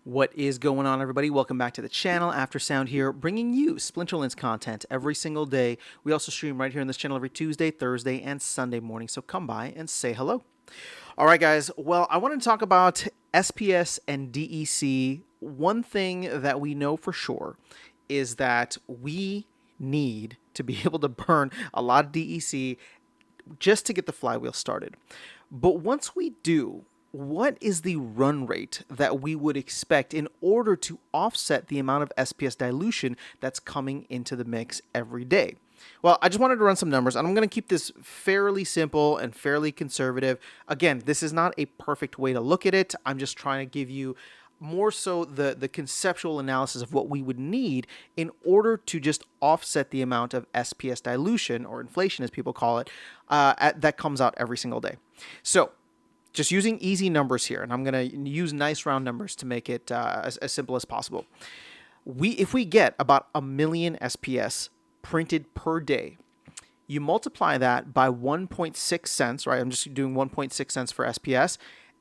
What is going on, everybody? Welcome back to the channel. After Sound here, bringing you Splinterlands content every single day. We also stream right here on this channel every Tuesday, Thursday, and Sunday morning, so come by and say hello. All right, guys. Well, I want to talk about SPS and DEC. One thing that we know for sure is that we need to be able to burn a lot of DEC just to get the flywheel started. But once we do, what is the run rate that we would expect in order to offset the amount of SPS dilution that's coming into the mix every day? Well, I just wanted to run some numbers, and I'm going to keep this fairly simple and fairly conservative. Again, this is not a perfect way to look at it. I'm just trying to give you more so the conceptual analysis of what we would need in order to just offset the amount of SPS dilution, or inflation as people call it, that comes out every single day. So just using easy numbers here, and I'm going to use nice round numbers to make it as simple as possible. If we get about 1 million SPS printed per day, you multiply that by 1.6 cents, right? I'm just doing 1.6 cents for SPS,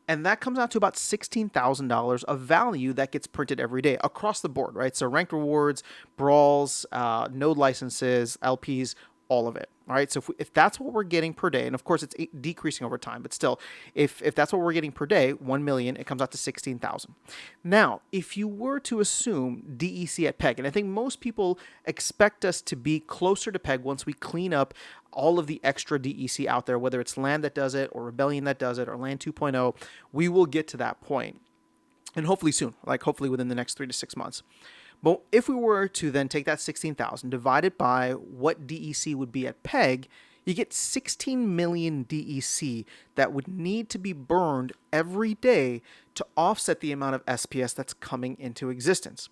and that comes out to about $16,000 of value that gets printed every day across the board, right? So ranked rewards, brawls, node licenses, LPs, all of it. All right, so if that's what we're getting per day, and of course it's decreasing over time, but still, if that's what we're getting per day, 1 million, it comes out to 16,000. Now, if you were to assume DEC at peg, and I think most people expect us to be closer to peg once we clean up all of the extra DEC out there, whether it's Land that does it, or Rebellion that does it, or Land 2.0, we will get to that point. And hopefully soon, like hopefully within the next 3 to 6 months. But if we were to then take that 16,000, divide it by what DEC would be at peg, you get 16 million DEC that would need to be burned every day to offset the amount of SPS that's coming into existence.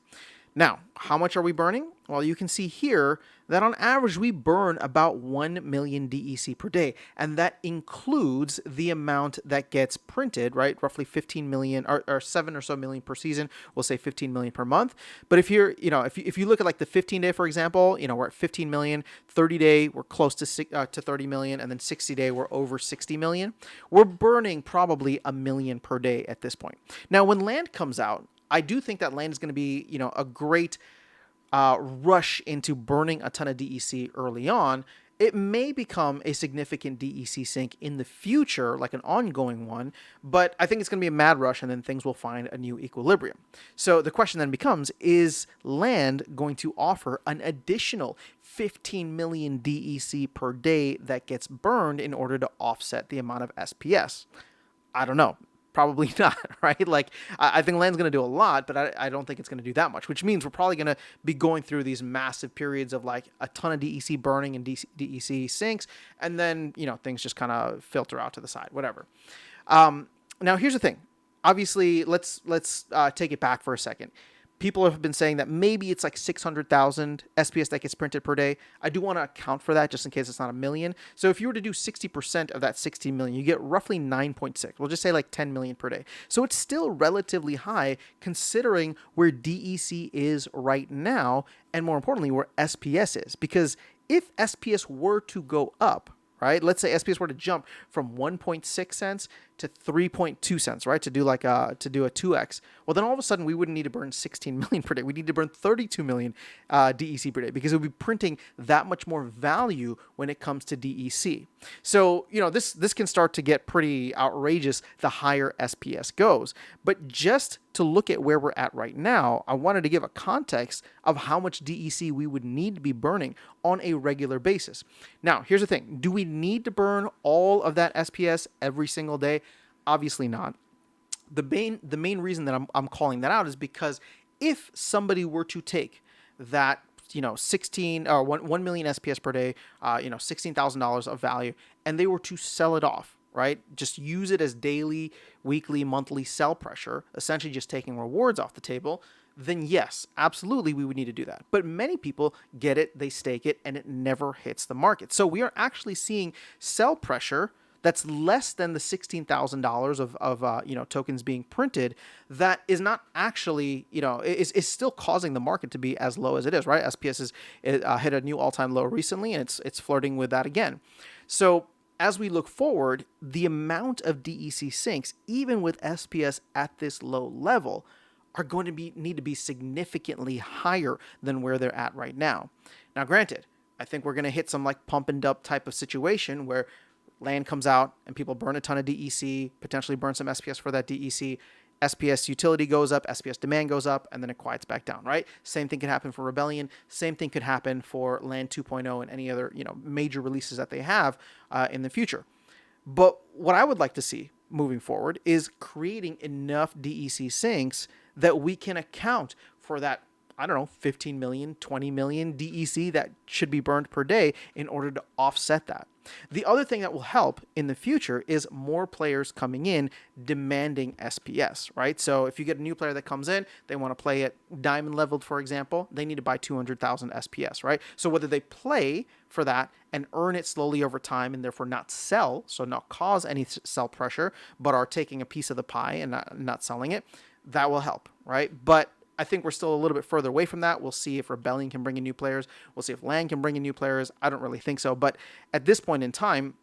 Now, how much are we burning? Well, you can see here that on average we burn about 1 million DEC per day, and that includes the amount that gets printed, right? Roughly 15 million or 7 or so million per season. We'll say 15 million per month. But if you're, if you look at like the 15 day, for example, we're at 15 million, 30 day, we're close to 30 million, and then 60 day, we're over 60 million. We're burning probably 1 million per day at this point. Now, when Land comes out, I do think that Land is going to be, a great rush into burning a ton of DEC early on. It may become a significant DEC sink in the future, like an ongoing one, but I think it's going to be a mad rush, and then things will find a new equilibrium. So the question then becomes, is Land going to offer an additional 15 million DEC per day that gets burned in order to offset the amount of SPS? I don't know. Probably not, right? Like, I think Land's going to do a lot, but I don't think it's going to do that much, which means we're probably going to be going through these massive periods of like a ton of DEC burning and DEC sinks, and then, things just kind of filter out to the side, whatever. Now, here's the thing. Obviously, let's take it back for a second. People have been saying that maybe it's like 600,000 SPS that gets printed per day. I do want to account for that just in case it's not 1 million. So if you were to do 60% of that 16 million, you get roughly 9.6. We'll just say like 10 million per day. So it's still relatively high considering where DEC is right now, and more importantly, where SPS is. Because if SPS were to go up, right? Let's say SPS were to jump from 1.6 cents to 3.2 cents, right? To do a 2x. Well, then all of a sudden we wouldn't need to burn 16 million per day. We need to burn 32 million DEC per day, because it would be printing that much more value when it comes to DEC. So, this can start to get pretty outrageous the higher SPS goes. But just to look at where we're at right now, I wanted to give a context of how much DEC we would need to be burning on a regular basis. Now, here's the thing. Do we need to burn all of that SPS every single day? Obviously not. The main reason that I'm calling that out is because if somebody were to take that 16 or 1 million SPS per day, $16,000 of value, and they were to sell it off, right? Just use it as daily, weekly, monthly sell pressure, essentially just taking rewards off the table, then yes, absolutely we would need to do that. But many people get it, they stake it, and it never hits the market. So we are actually seeing sell pressure that's less than the $16,000 of tokens being printed. That is not actually, is still causing the market to be as low as it is, right? SPS is hit a new all-time low recently, and it's flirting with that again. So as we look forward, the amount of DEC sinks, even with SPS at this low level, are going to need to be significantly higher than where they're at right now. Now, granted, I think we're going to hit some like pump and dump type of situation where land comes out and people burn a ton of DEC, potentially burn some SPS for that DEC. SPS utility goes up, SPS demand goes up, and then it quiets back down, right? Same thing could happen for Rebellion. Same thing could happen for Land 2.0 and any other, major releases that they have in the future. But what I would like to see moving forward is creating enough DEC sinks that we can account for that, I don't know, 15 million, 20 million DEC that should be burned per day in order to offset that. The other thing that will help in the future is more players coming in demanding SPS, right? So if you get a new player that comes in, they want to play at diamond leveled, for example, they need to buy 200,000 SPS, right? So whether they play for that and earn it slowly over time and therefore not sell, so not cause any sell pressure, but are taking a piece of the pie and not selling it, that will help, right? But I think we're still a little bit further away from that. We'll see if Rebellion can bring in new players. We'll see if Land can bring in new players. I don't really think so. But at this point in time,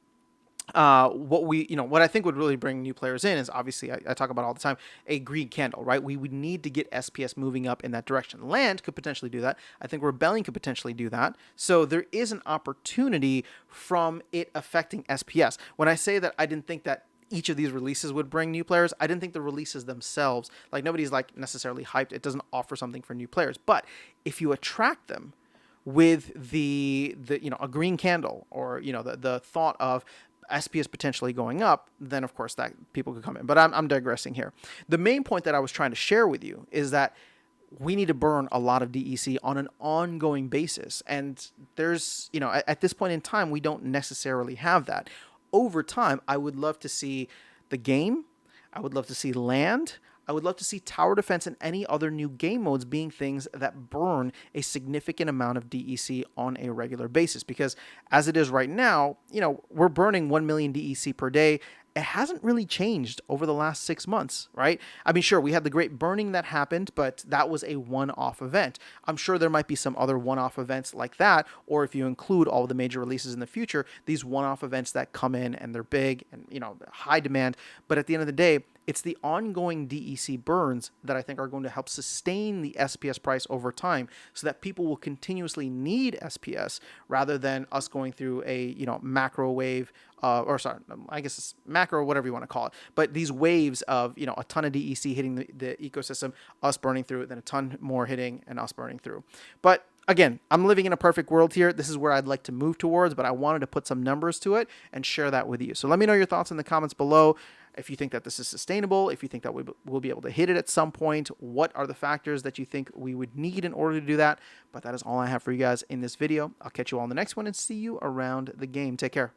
what I think would really bring new players in is obviously, I talk about all the time, a green candle, right? We would need to get SPS moving up in that direction. Land could potentially do that. I think Rebellion could potentially do that. So there is an opportunity from it affecting SPS. When I say that I didn't think that each of these releases would bring new players, I didn't think the releases themselves, like nobody's like necessarily hyped. It doesn't offer something for new players. But if you attract them with the a green candle or the thought of SPS potentially going up, then of course that people could come in. But I'm digressing here. The main point that I was trying to share with you is that we need to burn a lot of DEC on an ongoing basis. And there's, at this point in time, we don't necessarily have that. Over time, I would love to see the game. I would love to see land. I would love to see tower defense and any other new game modes being things that burn a significant amount of DEC on a regular basis. Because as it is right now, we're burning 1 million DEC per day. It hasn't really changed over the last 6 months, right? I mean, sure, we had the great burning that happened, but that was a one-off event. I'm sure there might be some other one-off events like that, or if you include all of the major releases in the future, these one-off events that come in and they're big and, high demand. But at the end of the day, it's the ongoing DEC burns that I think are going to help sustain the SPS price over time so that people will continuously need SPS rather than us going through a, macro wave, I guess it's macro, whatever you want to call it. But these waves of, a ton of DEC hitting the ecosystem, us burning through it, then a ton more hitting and us burning through. But again, I'm living in a perfect world here. This is where I'd like to move towards, but I wanted to put some numbers to it and share that with you. So let me know your thoughts in the comments below. If you think that this is sustainable, if you think that we'll be able to hit it at some point, what are the factors that you think we would need in order to do that? But that is all I have for you guys in this video. I'll catch you all in the next one and see you around the game. Take care.